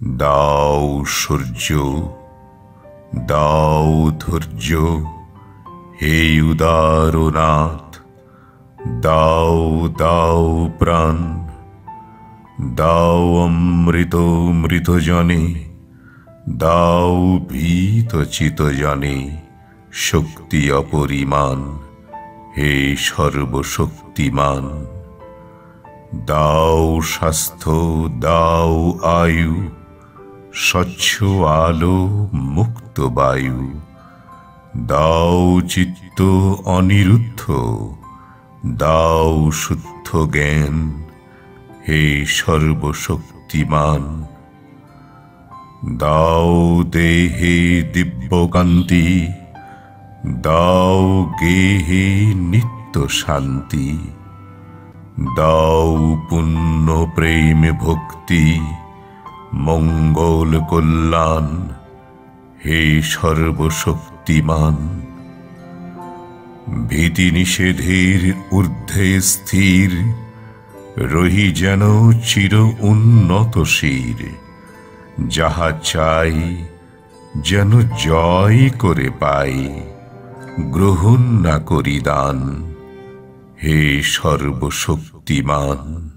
দাও সূর্য, দাও ধৈর্য, হে উদারনাথ। দাও দাও প্রাণ, দাও অমৃত মৃতজনে, দাও ভীত চিতজনে শক্তি অপরিমাণ, হে সর্বশক্তিমান। দাও স্বাস্থ্য, দাও আয়ু, স্বচ্ছ আলো মুক্ত বায়ু। দাও চিত্ত অনিরুদ্ধ, দাও শুদ্ধ জ্ঞান, হে সর্বশক্তিমান। দাও দেহে দিব্যকান্তি, দাও গেহে নিত্য শান্তি। দাও পুণ্য প্রেম ভক্তি, মঙ্গল কল্যাণ, হে সর্বশক্তিমান। ভীতি নিষেধের ঊর্ধ্বে স্থির, রহি যেন চির উন্নত শির। যাহা চাই যেন জয় করে পাই, গ্রহণ না করি দান, হে সর্বশক্তিমান।